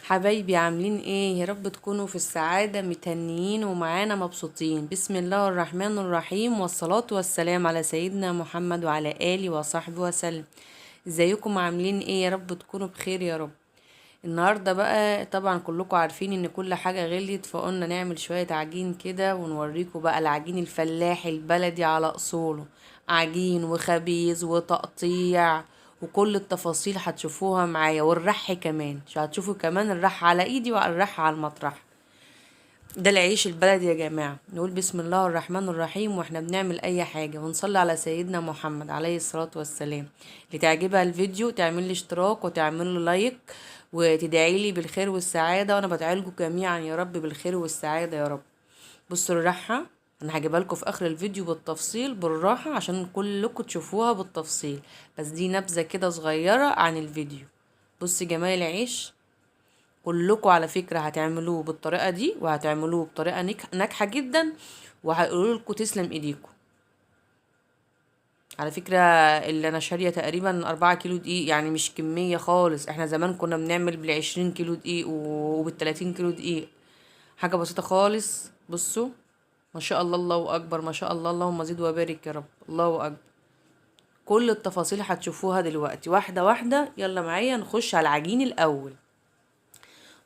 حبايبي عاملين ايه؟ يا رب تكونوا في السعادة متهنيين ومعانا مبسوطين. بسم الله الرحمن الرحيم، والصلاة والسلام على سيدنا محمد وعلى آله وصحبه وسلم. ازيكم عاملين ايه؟ يا رب تكونوا بخير يا رب. النهاردة بقى طبعا كلكم عارفين ان كل حاجة غليت، فقلنا نعمل شوية عجين كده ونوريكم بقى العجين الفلاحي البلدي على اصوله. عجين وخبيز وتقطيع وكل التفاصيل هتشوفوها معايا، والرح كمان مش هتشوفوا كمان الرح على ايدي والرح على المطرح. ده العيش البلدي يا جماعة. نقول بسم الله الرحمن الرحيم واحنا بنعمل اي حاجة، ونصلي على سيدنا محمد عليه الصلاة والسلام. اللي تعجبها الفيديو تعمل لي اشتراك وتعمل له لايك وتدعي لي بالخير والسعادة، وانا بدعي لكم جميعا يا رب بالخير والسعادة يا رب. بصوا الرحة، انا هجيبها لكم في اخر الفيديو بالتفصيل بالراحة عشان كلكم تشوفوها بالتفصيل، بس دي نبذة كده صغيرة عن الفيديو. بص جمال العيش، كلكم على فكرة هتعملوه بالطريقة دي وهتعملوه بطريقة ناجحة جدا، وهيقولوا لكم تسلم ايديكم. على فكرة اللي انا شارية تقريبا 4 كيلو دقيق، يعني مش كمية خالص. احنا زمان كنا بنعمل بال20 كيلو دقيق وبال30 كيلو دقيق، حاجة بسيطة خالص. بصوا ما شاء الله، الله اكبر، ما شاء الله، اللهم زد وبارك يا رب، الله اكبر. كل التفاصيل هتشوفوها دلوقتي واحدة واحدة. يلا معايا نخش على العجين الاول.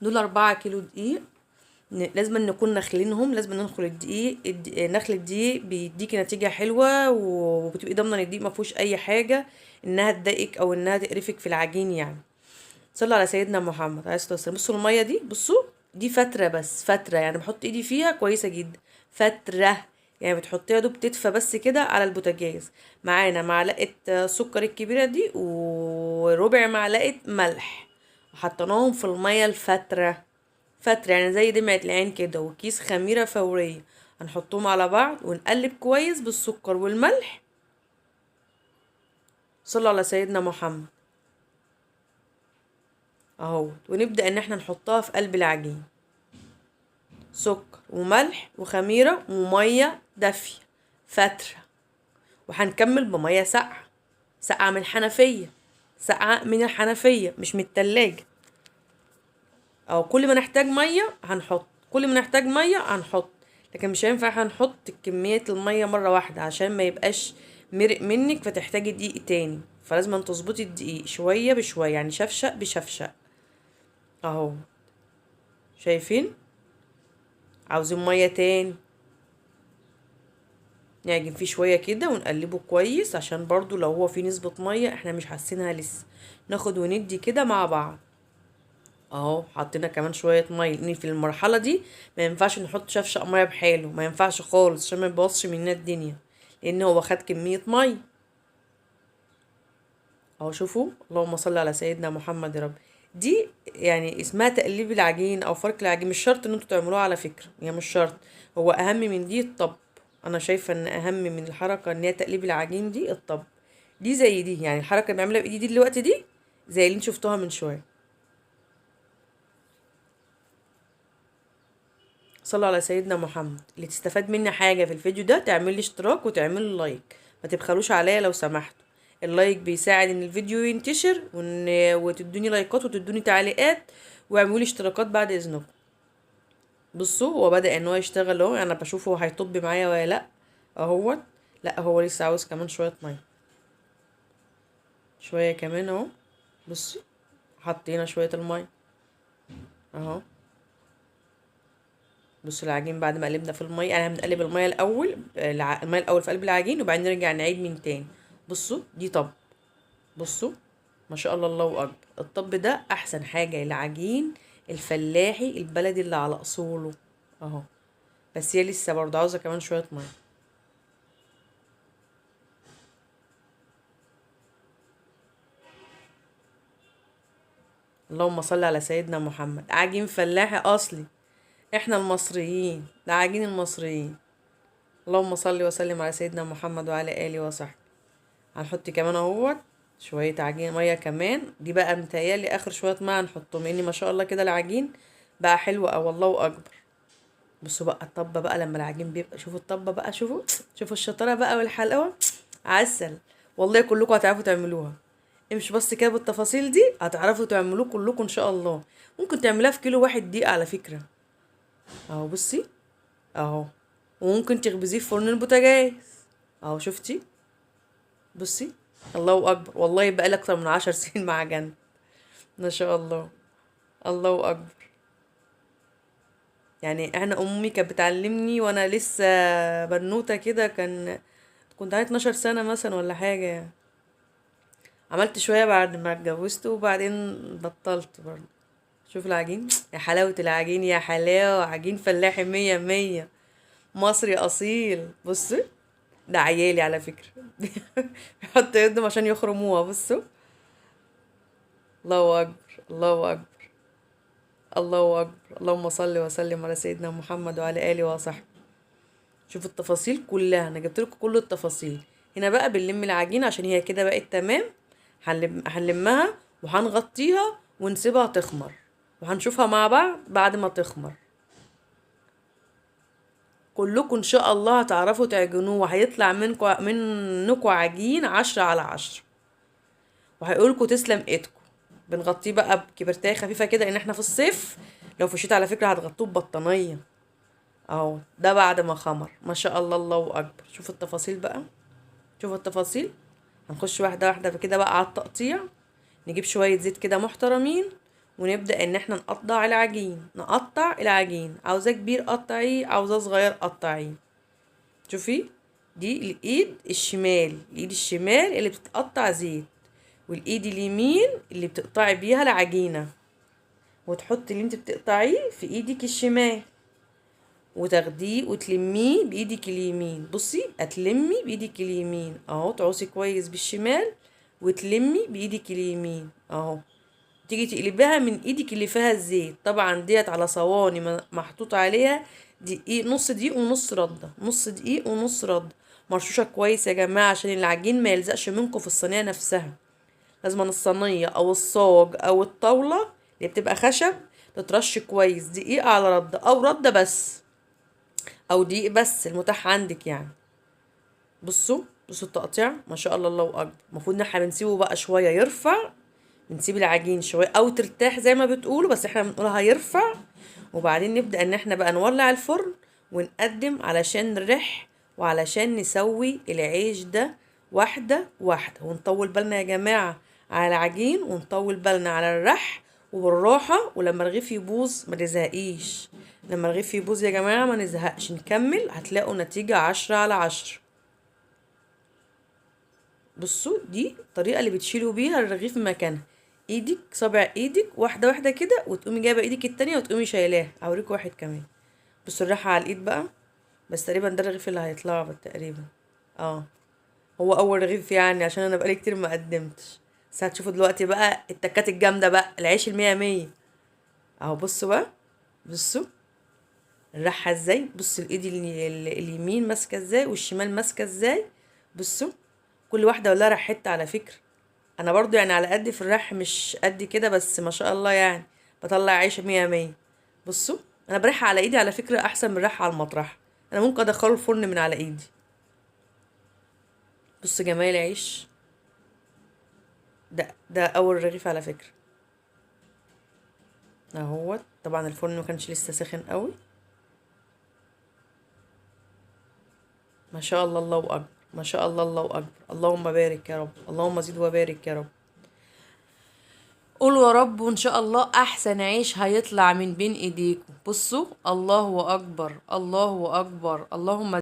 دول 4 كيلو دقيق، لازم نكون نخلينهم، لازم ننخل الدقيق. نخل الدقيق بيديكي نتيجة حلوة، وبتبقي ضامنة ان الدقيق مفهوش اي حاجة انها تضايقك او انها تقرفك في العجين يعني. صلوا على سيدنا محمد عليه الصلاة والسلام. بصوا المية دي، بصوا دي فترة، بس فترة يعني بحط ايدي فيها كويسة جدا. فترة يعني بتحطيها دوب تدفى بس كده على البوتاجاز. معانا معلقة سكر الكبيرة دي وربع معلقة ملح، وحطيناهم في المية الفترة. فترة يعني زي دمعة العين كده، وكيس خميرة فورية. هنحطهم على بعض ونقلب كويس بالسكر والملح. صلوا على سيدنا محمد اهو. ونبدأ ان احنا نحطها في قلب العجين، سكر وملح وخميرة ومية دافية فترة. وهنكمل بمية ساقعة، ساقعة من الحنفية، ساقعة من الحنفية مش من التلاجة. او كل ما نحتاج مية هنحط، كل ما نحتاج مية هنحط. لكن مش هينفع هنحط كمية المية مرة واحدة عشان ما يبقاش مرق منك فتحتاجي دقيق تاني. فلازم تظبطي الدقيق شوية بشوية، يعني شفشق بشفشق اهو. شايفين؟ عاوزين مية تاني، نعجن فيه شوية كده ونقلبه كويس عشان برضو لو هو فيه نسبة مية احنا مش حاسينها لسه. ناخد وندي كده مع بعض اهو. حطينا كمان شويه ميه، لان في المرحله دي ما ينفعش نحط شفشق ميه بحاله، ما ينفعش خالص عشان ما يبوظش مننا الدنيا، لان هو خد كميه ميه اهو. شوفوا، اللهم صل على سيدنا محمد يا رب. دي يعني اسمها تقليب العجين او فرك العجين. مش شرط ان انتوا تعملوها على فكره، هي مش شرط. هو اهم من دي الطب. انا شايفه ان اهم من الحركه ان هي تقليب العجين دي الطب. دي زي دي، يعني الحركه اللي بعملها بايدي دي دلوقتي دي زي اللي انتوا شفتوها من شويه. صلوا على سيدنا محمد. اللي تستفاد مني حاجة في الفيديو ده تعمل لي اشتراك وتعمل لي لايك، ما تبخلوش عليا لو سمحتوا. اللايك بيساعد ان الفيديو ينتشر وتدوني لايكات وتدوني تعليقات، واعملوا لي اشتراكات بعد اذنكم. بصوا هو بدأ ان هو يشتغل اهو، انا بشوفه هو هيطب معايا ولا لا اهوت. لا هو لسه عاوز كمان شوية مية، شوية كمان اهو. بصي حطينا شوية المية اهو. بصوا العجين بعد ما قلبنا في الميه، يعني بنقلب الميه الاول، الميه الاول في قلب العجين وبعدين نرجع نعيد من تاني. بصوا دي طب، بصوا ما شاء الله، الله اكبر. الطب ده احسن حاجه للعجين الفلاحي البلدي اللي على اصوله اهو. بس هي لسه برضه عاوزه كمان شويه ميه. اللهم صل على سيدنا محمد. عجين فلاحي اصلي، احنا المصريين، ده عجين المصريين. اللهم صل وسلم على سيدنا محمد وعلى اله وصحبه. هنحط كمان اهوت شوية عجين مية كمان. دي بقى متهيألي اخر شوية مية هنحطهم، لان ما شاء الله كده العجين بقى حلو اوي، الله اكبر. بصوا بقى الطبة بقى لما العجين بيبقى، شوفوا الطبة بقى، شوفوا شوفوا الشطارة بقى والحلاوة. عسل، والله كلكم هتعرفوا تعملوها. امشي بس كده بالتفاصيل دي هتعرفوا تعملوه كلكم ان شاء الله. ممكن تعملها في كيلو واحد دقيقة على فكرة. اهو بصي، اهو. وممكن تخبزيه في فرن البوتاجاز. اهو شفتي؟ بصي، الله اكبر، والله بقالي اكتر من 10 سنين معجن. ما شاء الله. الله اكبر. يعني احنا امي كانت بتعلمني وانا لسه بنوته كده، كنت عندي 12 سنه مثلا ولا حاجه يعني. عملت شويه بعد ما اتجوزت وبعدين بطلت برضه. شوف العجين، يا حلاوه العجين، يا حلاوه عجين فلاحي مية مية، مصري اصيل. بصي، ده عيالي على فكره. بيحطوا يدهم عشان يخرموها. بصوا، الله اكبر، الله اكبر، الله اكبر. اللهم صل وسلم على سيدنا محمد وعلى اله وصحبه. شوفوا التفاصيل كلها، انا جبت لكم كل التفاصيل. هنا بقى بنلم العجينه عشان هي كده بقت تمام. هنلمها وهنغطيها ونسيبها تخمر، وهنشوفها مع بعض بعد ما تخمر. كلكم ان شاء الله هتعرفوا تعجنوه، وهيطلع منكم عجين 10 على 10. وهيقولكوا تسلم ايدكم. بنغطيه بقى بكبرتاية خفيفة كده، ان احنا في الصيف. لو في الشتا على فكرة هتغطوه ببطانية. اهو ده بعد ما خمر، ما شاء الله، الله اكبر. شوفوا التفاصيل بقى، شوفوا التفاصيل. هنخش واحدة واحدة كده بقى على التقطيع. نجيب شوية زيت كده محترمين، ونبدأ ان احنا نقطع العجين. نقطع العجين، عاوزاه كبير قطعيه، عاوزاه صغير قطعيه. شوفي، دي الايد الشمال، الايد الشمال اللي بتتقطع زيت، والايد اليمين اللي بتقطعي بيها العجينة. وتحطي اللي انت بتقطعيه في ايدك الشمال، وتاخديه وتلميه بايدك اليمين. بصي، هتلمي بايدك اليمين اهو، تعوصي كويس بالشمال وتلمي بايدك اليمين اهو. تيجي تقلبيها من ايدك اللي فيها الزيت. طبعا ديت على صواني محطوط عليها دقيق، نص دقيق ونص رده، نص دقيق ونص رده، مرشوشه كويس يا جماعه عشان العجين ما يلزقش منكم في الصينيه نفسها. لازم الصينيه او الصاج او الطاوله اللي بتبقى خشب تترش كويس دقيق على رده، او رده بس، او دقيق بس المتاح عندك يعني. بصوا، بصوا التقطيع، ما شاء الله، الله اكبر. المفروض ان احنا بنسيبه بقى شويه يرفع، بنسيب العجين شويه او ترتاح زي ما بتقولوا، بس احنا بنقولها هيرفع. وبعدين نبدا ان احنا بقى نولع الفرن ونقدم علشان نرح، وعلشان نسوي العيش ده واحده واحده. ونطول بالنا يا جماعه على العجين، ونطول بالنا على الرح، وبالراحه. ولما الرغيف يبوظ ما نزهقيش، لما الرغيف يبوظ يا جماعه ما نزهقش، نكمل هتلاقوا نتيجه 10 على 10. بصوا، دي الطريقة اللي بتشيلوا بيها الرغيف من مكانها. ايدك، صابع ايدك واحدة واحدة كده، وتقومي جايبة ايدك التانية وتقومي شايلاها. اوريكم واحد كمان. بصوا الراحة على الايد بقى. بس تقريبا ده الرغيف اللي هيطلع تقريبا. اه، هو اول رغيف يعني، عشان انا بقالي كتير ما قدمتش. بس هتشوفوا دلوقتي بقى التكات الجامدة بقى، العيش المية مية. اهو بصوا بقى، بصوا الراحة ازاي. بصوا الايد اليمين ماسكة ازاي، والشمال ماسكة ازاي. بصوا، كل واحدة ولا ريحتها على فكرة. انا برضو يعني على قد في الرح، مش قد كده، بس ما شاء الله يعني بطلع عيش مية مية. بصوا، انا بريحها على ايدي على فكرة احسن من ريحها على المطرح. انا ممكن ادخله الفرن من على ايدي. بص جمال العيش. ده اول رغيف على فكرة اهوت. طبعا الفرن ما كانش لسه سخن قوي. ما شاء الله، الله اكبر، ما شاء الله، الله اكبر. اللهم بارك يا رب، اللهم زد وبارك يا رب. قولوا يا رب، وان شاء الله احسن عيش هيطلع من بين ايديكم. بصوا، الله اكبر، الله اكبر. اللهم